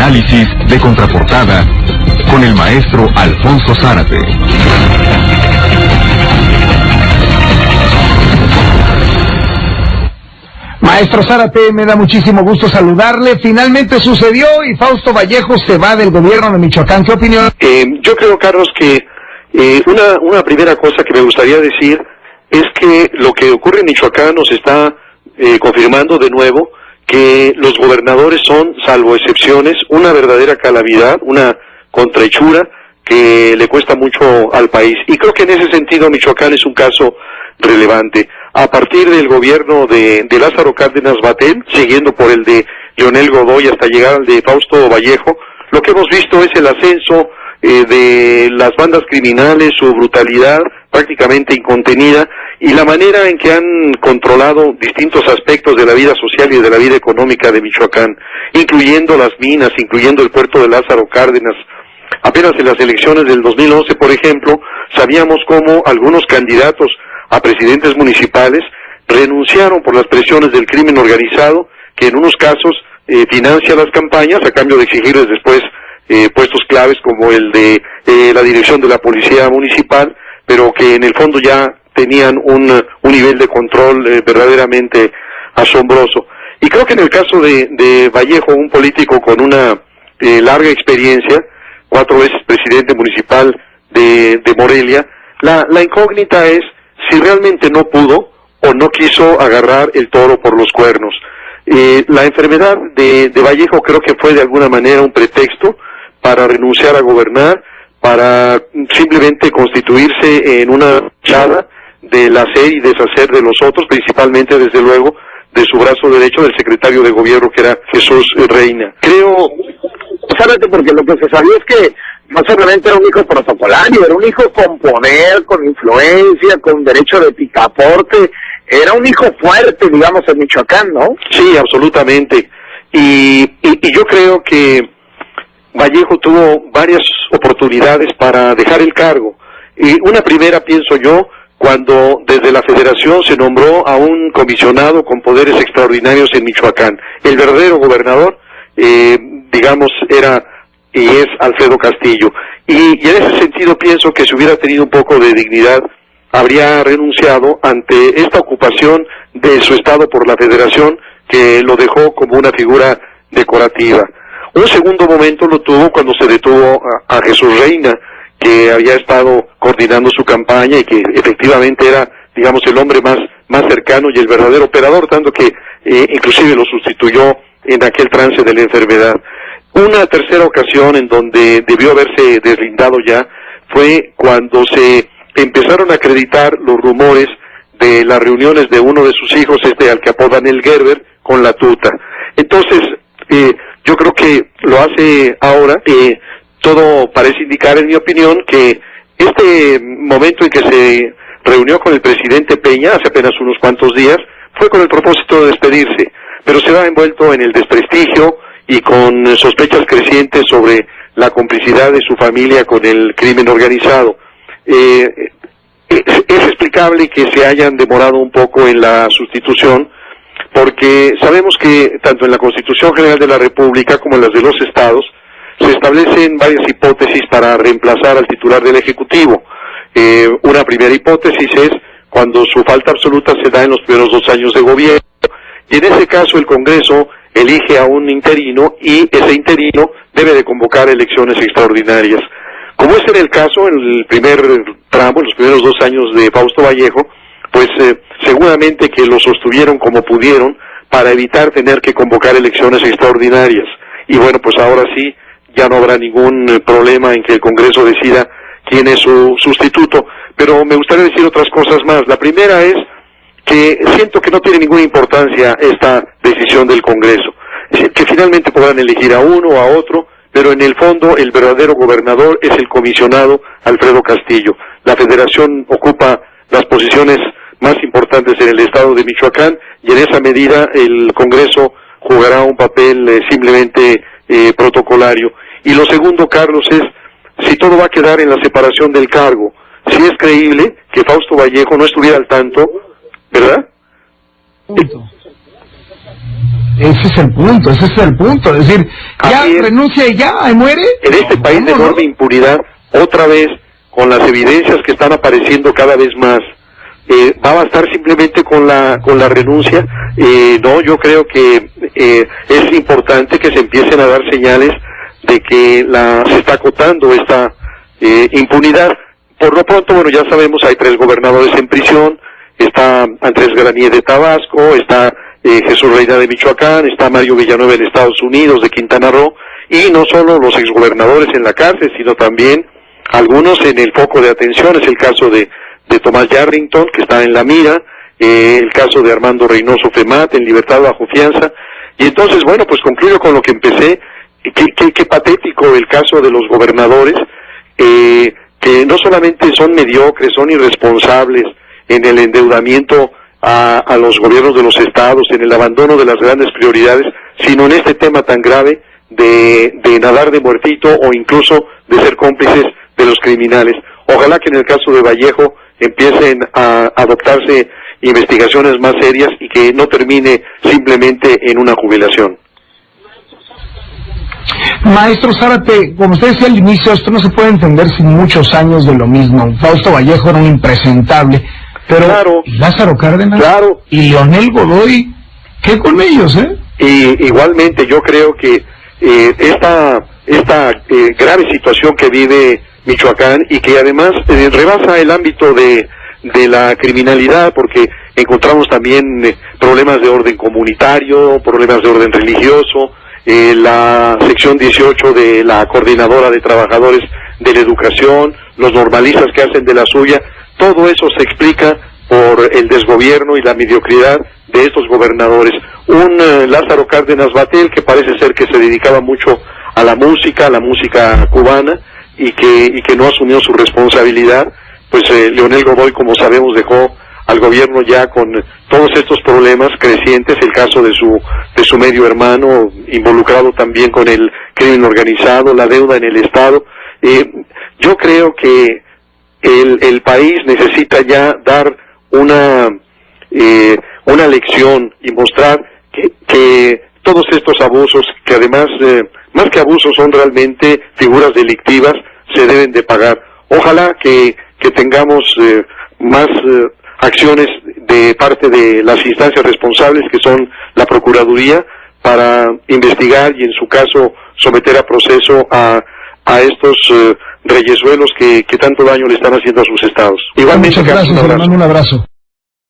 Análisis de contraportada con el maestro Alfonso Zárate. Maestro Zárate, me da muchísimo gusto saludarle. Finalmente sucedió y Fausto Vallejo se va del gobierno de Michoacán. ¿Qué opinión? Yo creo, Carlos, que una primera cosa que me gustaría decir es que lo que ocurre en Michoacán nos está confirmando de nuevo que los gobernadores son, salvo excepciones, una verdadera calamidad, una contrahechura que le cuesta mucho al país. Y creo que en ese sentido Michoacán es un caso relevante. A partir del gobierno de Lázaro Cárdenas Batlle, siguiendo por el de Leonel Godoy hasta llegar al de Fausto Vallejo, lo que hemos visto es el ascenso de las bandas criminales, su brutalidad prácticamente incontenida y la manera en que han controlado distintos aspectos de la vida social y de la vida económica de Michoacán, incluyendo las minas, incluyendo el puerto de Lázaro Cárdenas. Apenas en las elecciones del 2011, por ejemplo, sabíamos cómo algunos candidatos a presidentes municipales renunciaron por las presiones del crimen organizado, que en unos casos financia las campañas a cambio de exigirles después puestos claves como el de la dirección de la policía municipal, pero que en el fondo ya tenían un nivel de control verdaderamente asombroso. Y creo que en el caso de Vallejo, un político con una larga experiencia, 4 veces presidente municipal de Morelia, la incógnita es si realmente no pudo o no quiso agarrar el toro por los cuernos. La enfermedad de Vallejo creo que fue de alguna manera un pretexto para renunciar a gobernar, para simplemente constituirse en una chada del hacer y deshacer de los otros, principalmente, desde luego, de su brazo derecho, del secretario de gobierno, que era Jesús Reina. Creo, Zárate, porque lo que se sabía es que no solamente era un hijo protocolario, era un hijo con poder, con influencia, con derecho de picaporte, era un hijo fuerte, digamos, en Michoacán, ¿no? Sí, absolutamente. Y yo creo que Vallejo tuvo varias oportunidades para dejar el cargo. Y una primera, pienso yo, cuando desde la Federación se nombró a un comisionado con poderes extraordinarios en Michoacán. El verdadero gobernador, digamos, era y es Alfredo Castillo. Y en ese sentido pienso que si hubiera tenido un poco de dignidad, habría renunciado ante esta ocupación de su estado por la Federación, que lo dejó como una figura decorativa. Un segundo momento lo tuvo cuando se detuvo a Jesús Reina, que había estado coordinando su campaña y que efectivamente era, digamos, el hombre más cercano y el verdadero operador, tanto que inclusive lo sustituyó en aquel trance de la enfermedad. Una tercera ocasión en donde debió haberse deslindado ya fue cuando se empezaron a acreditar los rumores de las reuniones de uno de sus hijos, al que apodan el Gerber, con la tuta. Entonces, yo creo que lo hace ahora. Todo parece indicar, en mi opinión, que este momento en que se reunió con el presidente Peña hace apenas unos cuantos días fue con el propósito de despedirse, pero se va envuelto en el desprestigio y con sospechas crecientes sobre la complicidad de su familia con el crimen organizado. Es explicable que se hayan demorado un poco en la sustitución, porque sabemos que tanto en la Constitución General de la República como en las de los estados se establecen varias hipótesis para reemplazar al titular del Ejecutivo. Una primera hipótesis es cuando su falta absoluta se da en los primeros 2 años de gobierno, y en ese caso el Congreso elige a un interino y ese interino debe de convocar elecciones extraordinarias. Como ese era el caso en el primer tramo, en los primeros 2 años de Fausto Vallejo, pues seguramente que lo sostuvieron como pudieron para evitar tener que convocar elecciones extraordinarias. Y bueno, pues ahora sí, ya no habrá ningún problema en que el Congreso decida quién es su sustituto. Pero me gustaría decir otras cosas más. La primera es que siento que no tiene ninguna importancia esta decisión del Congreso, que finalmente podrán elegir a uno o a otro, pero en el fondo el verdadero gobernador es el comisionado Alfredo Castillo. La Federación ocupa las posiciones más importantes en el estado de Michoacán y en esa medida el Congreso jugará un papel simplemente protocolario. Y lo segundo, Carlos, es si todo va a quedar en la separación del cargo, si es creíble que Fausto Vallejo no estuviera al tanto, ¿verdad? Ese es el punto. Es decir, ya renuncia y ya, ahí muere. En este país de enorme impunidad, otra vez, con las evidencias que están apareciendo cada vez más, ¿va a bastar simplemente con la renuncia? No, yo creo que es importante que se empiecen a dar señales de que se está acotando esta impunidad. Por lo pronto, bueno, ya sabemos, hay 3 gobernadores en prisión. Está Andrés Granier de Tabasco, está Jesús Reina de Michoacán, está Mario Villanueva en Estados Unidos, de Quintana Roo, y no solo los exgobernadores en la cárcel, sino también algunos en el foco de atención. Es el caso de Tomás Yarrington, que está en la mira, el caso de Armando Reynoso Femat, en libertad bajo fianza. Y entonces, bueno, pues concluyo con lo que empecé. Qué patético el caso de los gobernadores, que no solamente son mediocres, son irresponsables en el endeudamiento a los gobiernos de los estados, en el abandono de las grandes prioridades, sino en este tema tan grave de nadar de muertito o incluso de ser cómplices de los criminales. Ojalá que en el caso de Vallejo empiecen a adoptarse investigaciones más serias y que no termine simplemente en una jubilación. Maestro Zárate, como usted decía al inicio, esto no se puede entender sin muchos años de lo mismo. Fausto Vallejo era un impresentable, pero claro, Lázaro Cárdenas, claro, y Leonel Godoy, ¿qué con ellos, Y igualmente yo creo que esta grave situación que vive Michoacán y que además rebasa el ámbito de la criminalidad, porque encontramos también problemas de orden comunitario, problemas de orden religioso, la sección 18 de la Coordinadora de Trabajadores de la Educación, los normalistas que hacen de la suya. Todo eso se explica por el desgobierno y la mediocridad de estos gobernadores. Un Lázaro Cárdenas Batel, que parece ser que se dedicaba mucho a la música cubana, y que no asumió su responsabilidad. Pues Leonel Godoy, como sabemos, dejó al gobierno ya con todos estos problemas crecientes, el caso de su medio hermano, involucrado también con el crimen organizado, la deuda en el Estado. Yo creo que el país necesita ya dar una lección y mostrar que todos estos abusos, que además, más que abusos, son realmente figuras delictivas, se deben de pagar. Ojalá que tengamos más acciones de parte de las instancias responsables, que son la Procuraduría, para investigar y en su caso someter a proceso a estos reyesuelos que tanto daño le están haciendo a sus estados. Igualmente, muchas gracias, hermano, un abrazo.